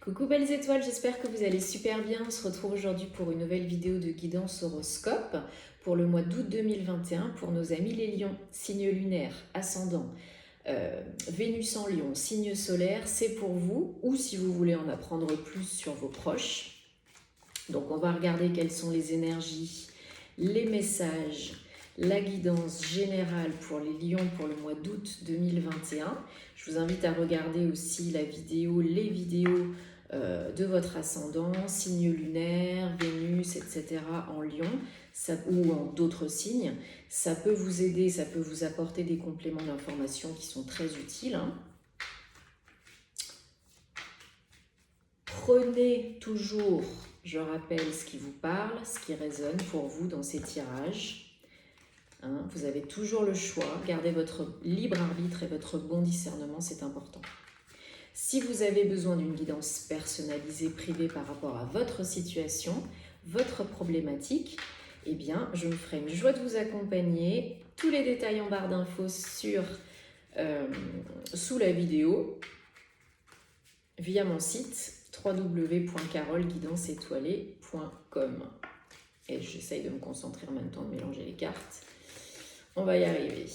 Coucou belles étoiles, j'espère que vous allez super bien. On se retrouve aujourd'hui pour une nouvelle vidéo de guidance horoscope pour le mois d'août 2021 pour nos amis les lions, signe lunaire, ascendant, Vénus en lion, signe solaire, c'est pour vous ou si vous voulez en apprendre plus sur vos proches. Donc on va regarder quelles sont les énergies, les messages, la guidance générale pour les lions pour le mois d'août 2021. Je vous invite à regarder aussi les vidéos de votre ascendant, signe lunaire, Vénus, etc. en lion ou en d'autres signes. Ça peut vous aider, ça peut vous apporter des compléments d'information qui sont très utiles. Prenez toujours, je rappelle, ce qui vous parle, ce qui résonne pour vous dans ces tirages. Vous avez toujours le choix, gardez votre libre arbitre et votre bon discernement, c'est important. Si vous avez besoin d'une guidance personnalisée, privée par rapport à votre situation, votre problématique, eh bien, je me ferai une joie de vous accompagner. Tous les détails en barre d'infos sous la vidéo, via mon site www.carolguidanceétoilée.com. Et j'essaye de me concentrer en même temps, de mélanger les cartes. On va y arriver.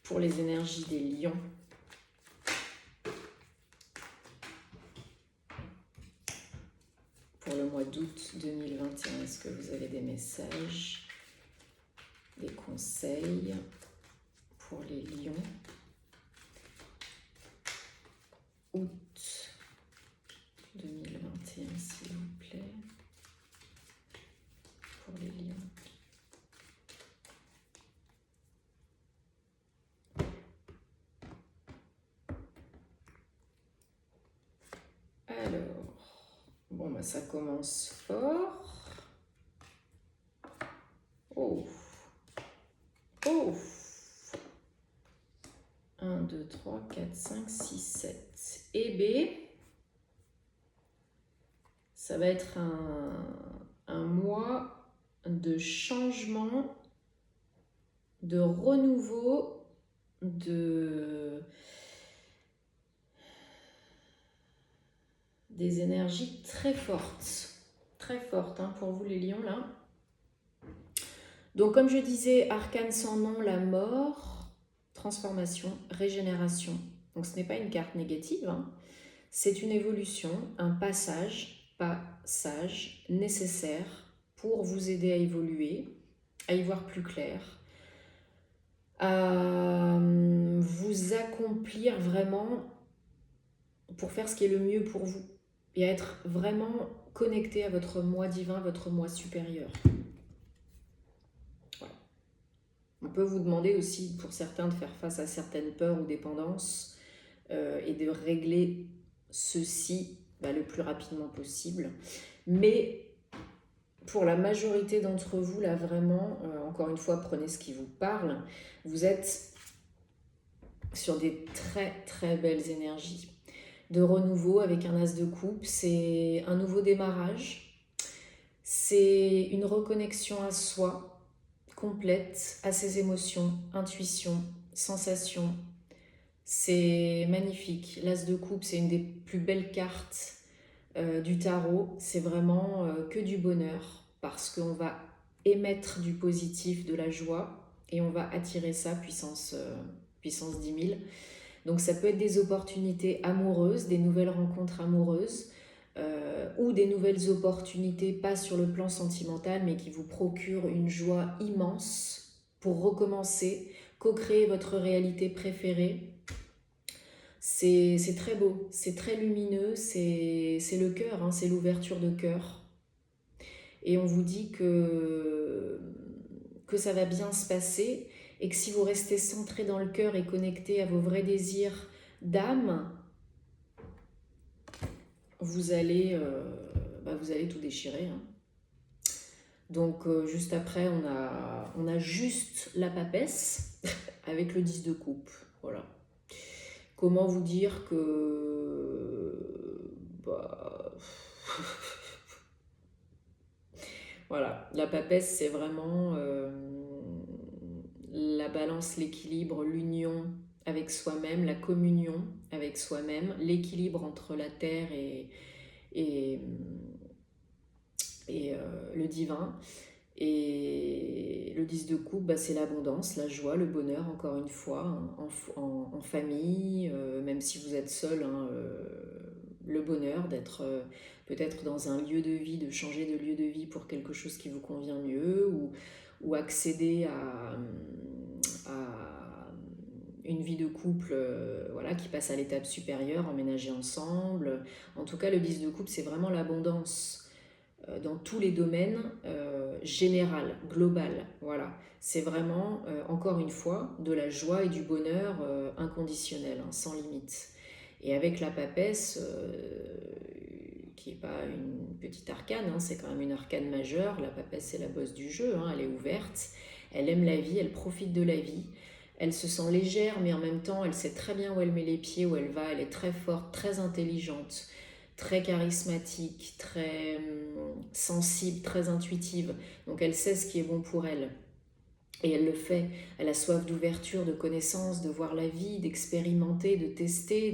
Pour les énergies des lions, pour le mois d'août 2021, est-ce que vous avez des messages, des conseils pour les lions? Août 2021, s'il vous plaît, pour les lions. Alors, bon, bah, ça commence fort. Oh, oh, 1, 2, 3, 4, 5, 6, 7. Et B, ça va être un mois de changement, de renouveau, des énergies très fortes pour vous les lions là. Donc comme je disais, arcane sans nom, la mort, transformation, régénération. Donc ce n'est pas une carte négative, c'est une évolution, un passage nécessaire pour vous aider à évoluer, à y voir plus clair, à vous accomplir vraiment pour faire ce qui est le mieux pour vous et à être vraiment connecté à votre moi divin, votre moi supérieur. Voilà. On peut vous demander aussi pour certains de faire face à certaines peurs ou dépendances et de régler ceci le plus rapidement possible. Mais pour la majorité d'entre vous, là vraiment, encore une fois, prenez ce qui vous parle. Vous êtes sur des très très belles énergies de renouveau avec un as de coupe. C'est un nouveau démarrage. C'est une reconnexion à soi complète, à ses émotions, intuitions, sensations. C'est magnifique. L'as de coupe, c'est une des plus belles cartes du tarot. C'est vraiment que du bonheur parce qu'on va émettre du positif, de la joie et on va attirer ça puissance 10 000. Donc ça peut être des opportunités amoureuses, des nouvelles rencontres amoureuses ou des nouvelles opportunités, pas sur le plan sentimental, mais qui vous procurent une joie immense pour recommencer, co-créer votre réalité préférée. C'est très beau, c'est très lumineux, c'est le cœur, c'est l'ouverture de cœur. Et on vous dit que ça va bien se passer et que si vous restez centré dans le cœur et connecté à vos vrais désirs d'âme, vous allez tout déchirer. Donc juste après, on a juste la papesse avec le 10 de coupe. Voilà. Comment vous dire que... Voilà, la papesse, c'est vraiment la balance, l'équilibre, l'union avec soi-même, la communion avec soi-même, l'équilibre entre la terre et et, le divin. Et le 10 de coupe, bah, c'est l'abondance, la joie, le bonheur, encore une fois, hein, en famille, même si vous êtes seul, hein, le bonheur d'être peut-être dans un lieu de vie, de changer de lieu de vie pour quelque chose qui vous convient mieux, ou accéder à une vie de couple voilà, qui passe à l'étape supérieure, emménager ensemble. En tout cas, le 10 de coupe, c'est vraiment l'abondance dans tous les domaines, général, global. Voilà. C'est vraiment, encore une fois, de la joie et du bonheur inconditionnel, hein, sans limite. Et avec la papesse, qui n'est pas une petite arcane, hein, c'est quand même une arcane majeure. La papesse, c'est la bosse du jeu, hein, elle est ouverte, elle aime la vie, elle profite de la vie. Elle se sent légère, mais en même temps, elle sait très bien où elle met les pieds, où elle va. Elle est très forte, très intelligente, très charismatique, très sensible, très intuitive. Donc elle sait ce qui est bon pour elle. Et elle le fait. Elle a soif d'ouverture, de connaissance, de voir la vie, d'expérimenter, de tester,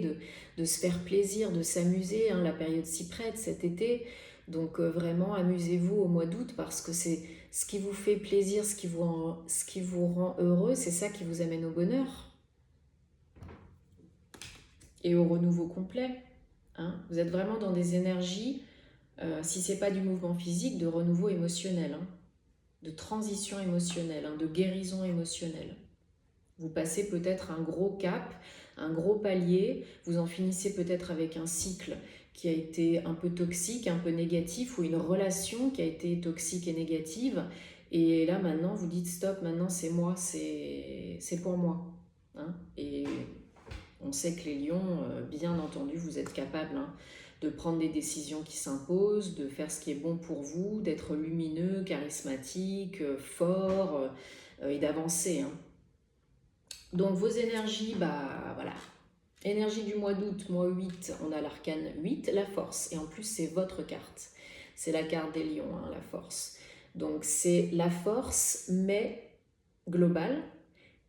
de se faire plaisir, de s'amuser. Hein, la période s'y prête cet été. Donc vraiment, amusez-vous au mois d'août parce que c'est ce qui vous fait plaisir, ce qui vous rend heureux, c'est ça qui vous amène au bonheur et au renouveau complet. Hein. Vous êtes vraiment dans des énergies, si ce n'est pas du mouvement physique, de renouveau émotionnel, hein, de transition émotionnelle, hein, de guérison émotionnelle. Vous passez peut-être un gros cap, un gros palier, vous en finissez peut-être avec un cycle qui a été un peu toxique, un peu négatif, ou une relation qui a été toxique et négative. Et là maintenant, vous dites stop, maintenant c'est moi, c'est pour moi. Hein. Et on sait que les lions, bien entendu, vous êtes capables, hein, de prendre des décisions qui s'imposent, de faire ce qui est bon pour vous, d'être lumineux, charismatique, fort, et d'avancer. Hein. Donc vos énergies, bah voilà. Énergie du mois d'août, mois 8, on a l'arcane 8, la force. Et en plus, c'est votre carte. C'est la carte des lions, hein, la force. Donc c'est la force, mais globale.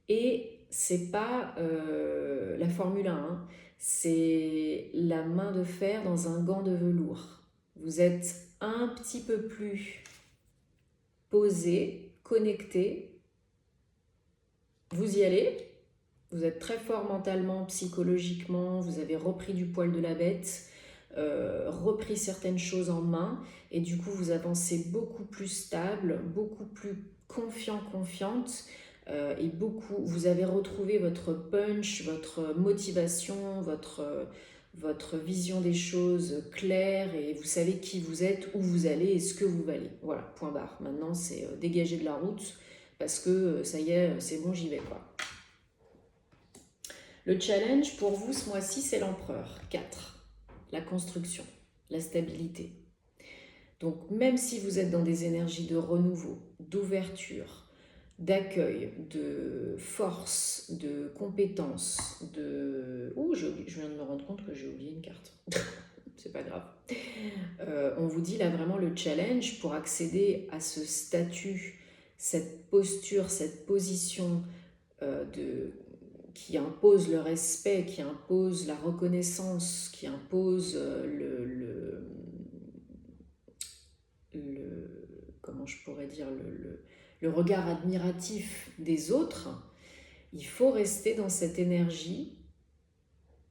Et c'est pas la Formule 1, hein. C'est la main de fer dans un gant de velours. Vous êtes un petit peu plus posé, connecté. Vous y allez. Vous êtes très fort mentalement, psychologiquement. Vous avez repris du poil de la bête, repris certaines choses en main. Et du coup, vous avancez beaucoup plus stable, beaucoup plus confiant, confiante. Et beaucoup, vous avez retrouvé votre punch, votre motivation, votre vision des choses claire, et vous savez qui vous êtes, où vous allez et ce que vous valez. Voilà, point barre. Maintenant, c'est dégager de la route parce que ça y est, c'est bon, j'y vais, quoi. Le challenge pour vous ce mois-ci, c'est l'empereur. 4. La construction, la stabilité. Donc, même si vous êtes dans des énergies de renouveau, d'ouverture, d'accueil, de force, de compétence, de... Ouh, je viens de me rendre compte que j'ai oublié une carte. C'est pas grave. On vous dit là vraiment le challenge pour accéder à ce statut, cette posture, cette position qui impose le respect, qui impose la reconnaissance, qui impose comment je pourrais dire, le regard admiratif des autres. Il faut rester dans cette énergie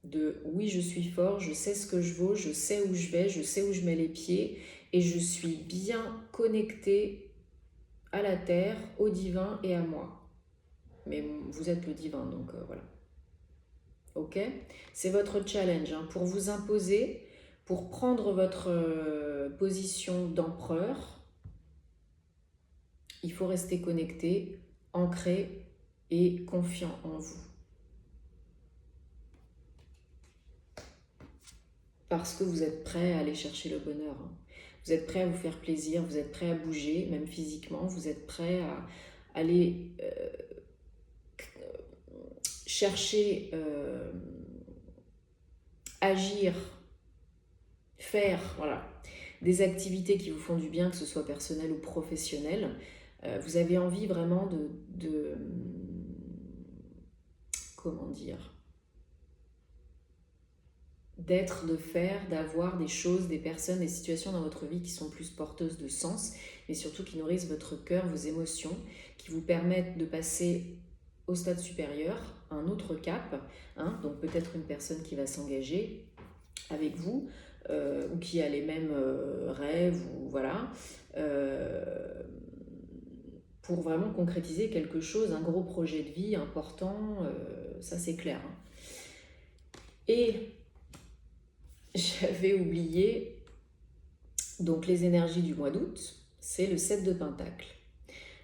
de oui, je suis fort, je sais ce que je vaux, je sais où je vais, je sais où je mets les pieds, et je suis bien connectée à la terre, au divin et à moi. Mais vous êtes le divin, donc voilà. Ok? C'est votre challenge, hein, pour vous imposer, pour prendre votre position d'empereur. Il faut rester connecté, ancré et confiant en vous. Parce que vous êtes prêt à aller chercher le bonheur. Hein. Vous êtes prêt à vous faire plaisir, vous êtes prêt à bouger, même physiquement. Vous êtes prêt à aller chercher, agir, faire, voilà, des activités qui vous font du bien, que ce soit personnel ou professionnel. Vous avez envie vraiment de comment dire, d'être, de faire, d'avoir des choses, des personnes, des situations dans votre vie qui sont plus porteuses de sens, mais surtout qui nourrissent votre cœur, vos émotions, qui vous permettent de passer au stade supérieur, à un autre cap, hein, donc peut-être une personne qui va s'engager avec vous, ou qui a les mêmes rêves, ou voilà, pour vraiment concrétiser quelque chose, un gros projet de vie important, ça c'est clair. Hein. Et j'avais oublié, donc les énergies du mois d'août, c'est le 7 de Pentacle.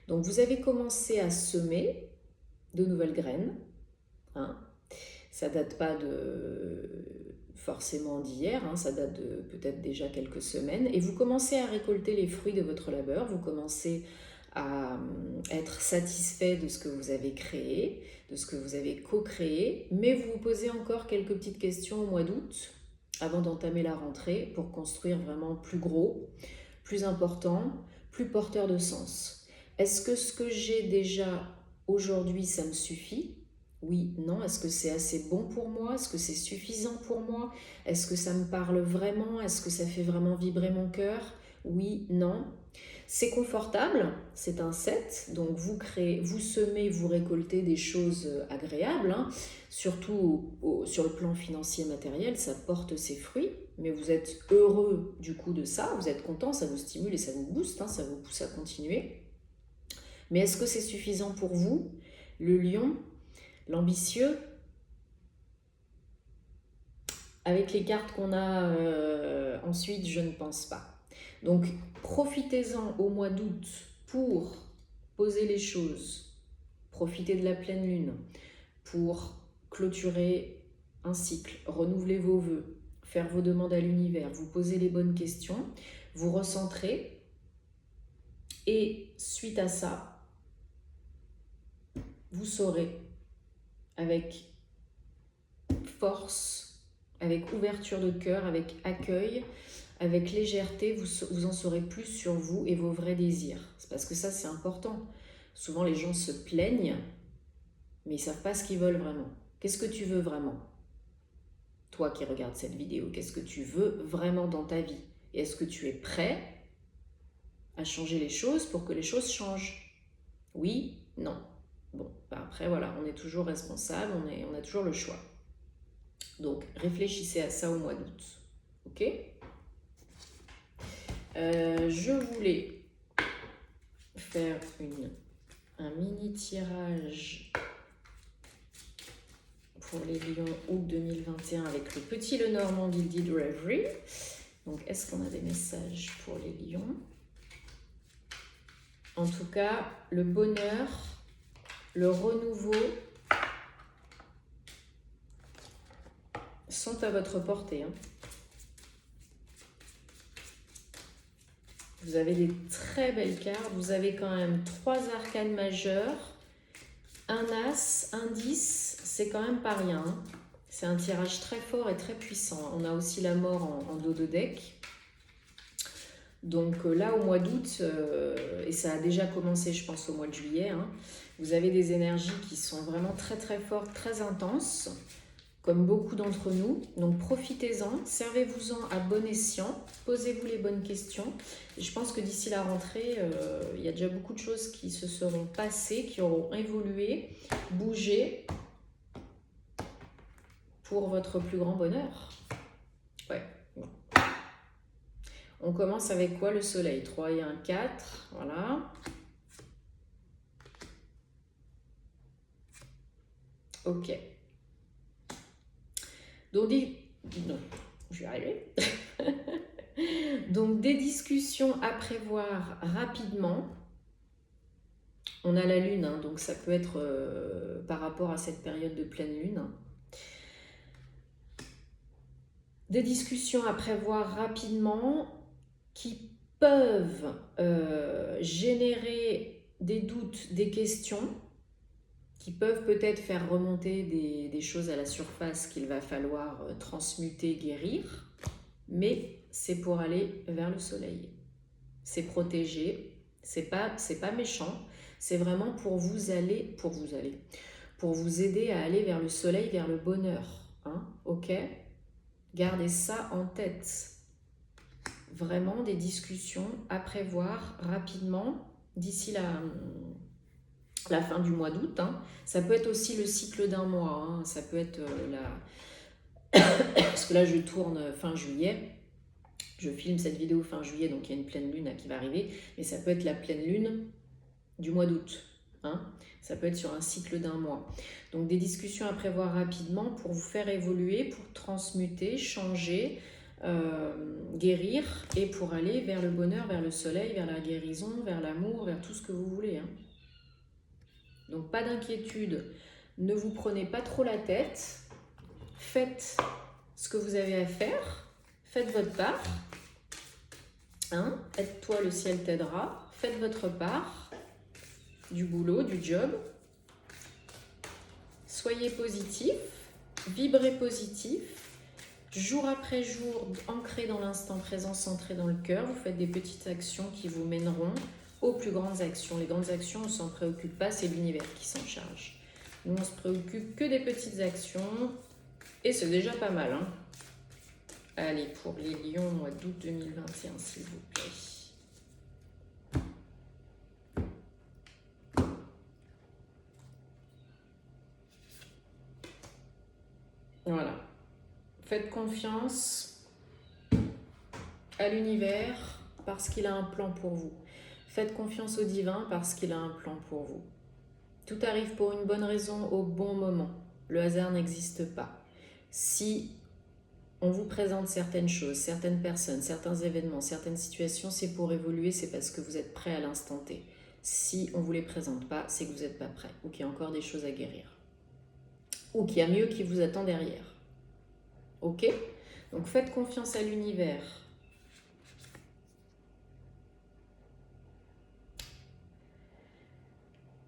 Donc vous avez commencé à semer de nouvelles graines, hein. Ça date pas de forcément d'hier, hein, ça date de peut-être déjà quelques semaines, et vous commencez à récolter les fruits de votre labeur, vous commencez à être satisfait de ce que vous avez créé, de ce que vous avez co-créé, mais vous vous posez encore quelques petites questions au mois d'août, avant d'entamer la rentrée, pour construire vraiment plus gros, plus important, plus porteur de sens. Est-ce que ce que j'ai déjà aujourd'hui, ça me suffit ? Oui, non. Est-ce que c'est assez bon pour moi? Est-ce que c'est suffisant pour moi? Est-ce que ça me parle vraiment? Est-ce que ça fait vraiment vibrer mon cœur? Oui, non. C'est confortable, c'est un 7, donc vous créez, vous semez, vous récoltez des choses agréables, hein. Surtout sur le plan financier matériel, ça porte ses fruits, mais vous êtes heureux du coup de ça, vous êtes content, ça vous stimule et ça vous booste, hein, ça vous pousse à continuer. Mais est-ce que c'est suffisant pour vous, le lion, l'ambitieux? Avec les cartes qu'on a ensuite, je ne pense pas. Donc, profitez-en au mois d'août pour poser les choses, profitez de la pleine lune pour clôturer un cycle, renouveler vos vœux, faire vos demandes à l'univers, vous poser les bonnes questions, vous recentrer, et suite à ça, vous saurez avec force, avec ouverture de cœur, avec accueil, avec légèreté, vous en saurez plus sur vous et vos vrais désirs. C'est parce que ça, c'est important. Souvent, les gens se plaignent, mais ils ne savent pas ce qu'ils veulent vraiment. Qu'est-ce que tu veux vraiment? Toi qui regardes cette vidéo, qu'est-ce que tu veux vraiment dans ta vie? Et est-ce que tu es prêt à changer les choses pour que les choses changent? Oui? Non? Bon, ben après, voilà, on est toujours responsable, on a toujours le choix. Donc, réfléchissez à ça au mois d'août. Ok? Je voulais faire un mini tirage pour les lions août 2021 avec le petit Lenormand Gilded Reverie. Donc, est-ce qu'on a des messages pour les lions? En tout cas, le bonheur, le renouveau sont à votre portée. Hein. Vous avez des très belles cartes. Vous avez quand même 3 arcanes majeures, un as, un 10. C'est quand même pas rien. Hein. C'est un tirage très fort et très puissant. On a aussi la mort en dos de deck. Donc là, au mois d'août, et ça a déjà commencé, je pense, au mois de juillet, hein, vous avez des énergies qui sont vraiment très très fortes, très intenses, comme beaucoup d'entre nous. Donc profitez-en, servez-vous-en à bon escient, posez-vous les bonnes questions. Et je pense que d'ici la rentrée, il y a déjà beaucoup de choses qui se seront passées, qui auront évolué, bougé, pour votre plus grand bonheur. Ouais, bon. On commence avec quoi? Le soleil, 3 et 1, 4, voilà. Ok. Donc, non, je vais y arriver. Donc, des discussions à prévoir rapidement. On a la lune, hein, donc ça peut être par rapport à cette période de pleine lune. Des discussions à prévoir rapidement qui peuvent générer des doutes, des questions, qui peuvent peut-être faire remonter des choses à la surface qu'il va falloir transmuter, guérir, mais c'est pour aller vers le soleil. C'est protégé, c'est pas méchant, c'est vraiment pour vous aider à aller vers le soleil, vers le bonheur. Hein, ok? Gardez ça en tête. Vraiment des discussions à prévoir rapidement d'ici la fin du mois d'août. Hein. Ça peut être aussi le cycle d'un mois. Hein. Ça peut être parce que là, je tourne fin juillet. Je filme cette vidéo fin juillet, donc il y a une pleine lune qui va arriver. Mais ça peut être la pleine lune du mois d'août. Hein. Ça peut être sur un cycle d'un mois. Donc des discussions à prévoir rapidement pour vous faire évoluer, pour transmuter, changer, guérir et pour aller vers le bonheur, vers le soleil, vers la guérison, vers l'amour, vers tout ce que vous voulez. Hein. Donc pas d'inquiétude, ne vous prenez pas trop la tête, faites ce que vous avez à faire, faites votre part. Hein. Aide-toi, le ciel t'aidera, faites votre part. Du boulot, du job. Soyez positif, vibrez positif, jour après jour, ancré dans l'instant présent, centré dans le cœur. Vous faites des petites actions qui vous mèneront aux plus grandes actions. Les grandes actions, on ne s'en préoccupe pas, c'est l'univers qui s'en charge. Nous, on ne se préoccupe que des petites actions et c'est déjà pas mal. Hein. Allez, pour les lions, mois d'août 2021, s'il vous plaît. Voilà. Faites confiance à l'univers parce qu'il a un plan pour vous. Faites confiance au divin parce qu'il a un plan pour vous. Tout arrive pour une bonne raison au bon moment. Le hasard n'existe pas. Si on vous présente certaines choses, certaines personnes, certains événements, certaines situations, c'est pour évoluer, c'est parce que vous êtes prêt à l'instant T. Si on ne vous les présente pas, c'est que vous n'êtes pas prêt ou qu'il y a encore des choses à guérir. Ou qu'il y a mieux qui vous attend derrière. Ok ? Donc faites confiance à l'univers.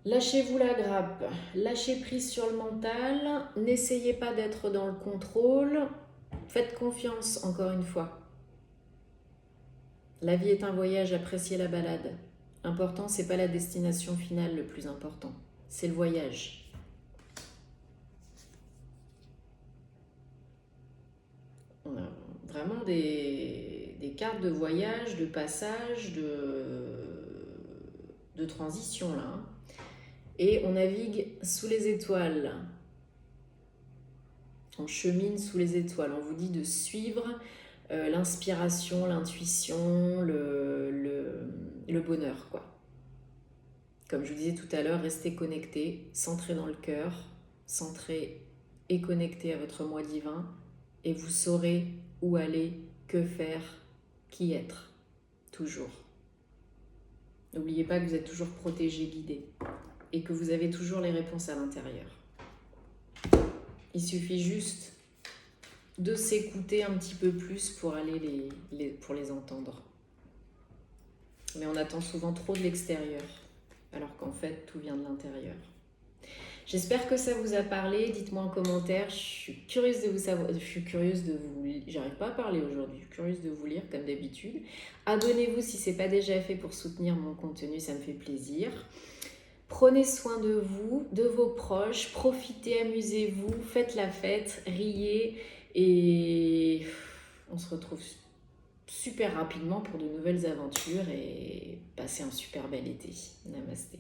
Lâchez-vous la grappe, lâchez prise sur le mental, n'essayez pas d'être dans le contrôle, faites confiance encore une fois. La vie est un voyage, appréciez la balade. L'important, c'est pas la destination finale le plus important, c'est le voyage. On a vraiment des cartes de voyage, de passage, de transition là. Hein. Et on navigue sous les étoiles. On chemine sous les étoiles. On vous dit de suivre l'inspiration, l'intuition, le bonheur, quoi. Comme je vous disais tout à l'heure, restez connecté, centré dans le cœur, centré et connecté à votre moi divin, et vous saurez où aller, que faire, qui être, toujours. N'oubliez pas que vous êtes toujours protégé, guidé, et que vous avez toujours les réponses à l'intérieur. Il suffit juste de s'écouter un petit peu plus pour aller pour les entendre. Mais on attend souvent trop de l'extérieur, alors qu'en fait, tout vient de l'intérieur. J'espère que ça vous a parlé. Dites-moi en commentaire. Je suis curieuse de vous savoir. Je suis curieuse de vous. J'arrive pas à parler aujourd'hui. Je suis curieuse de vous lire comme d'habitude. Abonnez-vous si ce n'est pas déjà fait pour soutenir mon contenu. Ça me fait plaisir. Prenez soin de vous, de vos proches. Profitez, amusez-vous. Faites la fête, riez. Et on se retrouve super rapidement pour de nouvelles aventures. Et passez un super bel été. Namasté.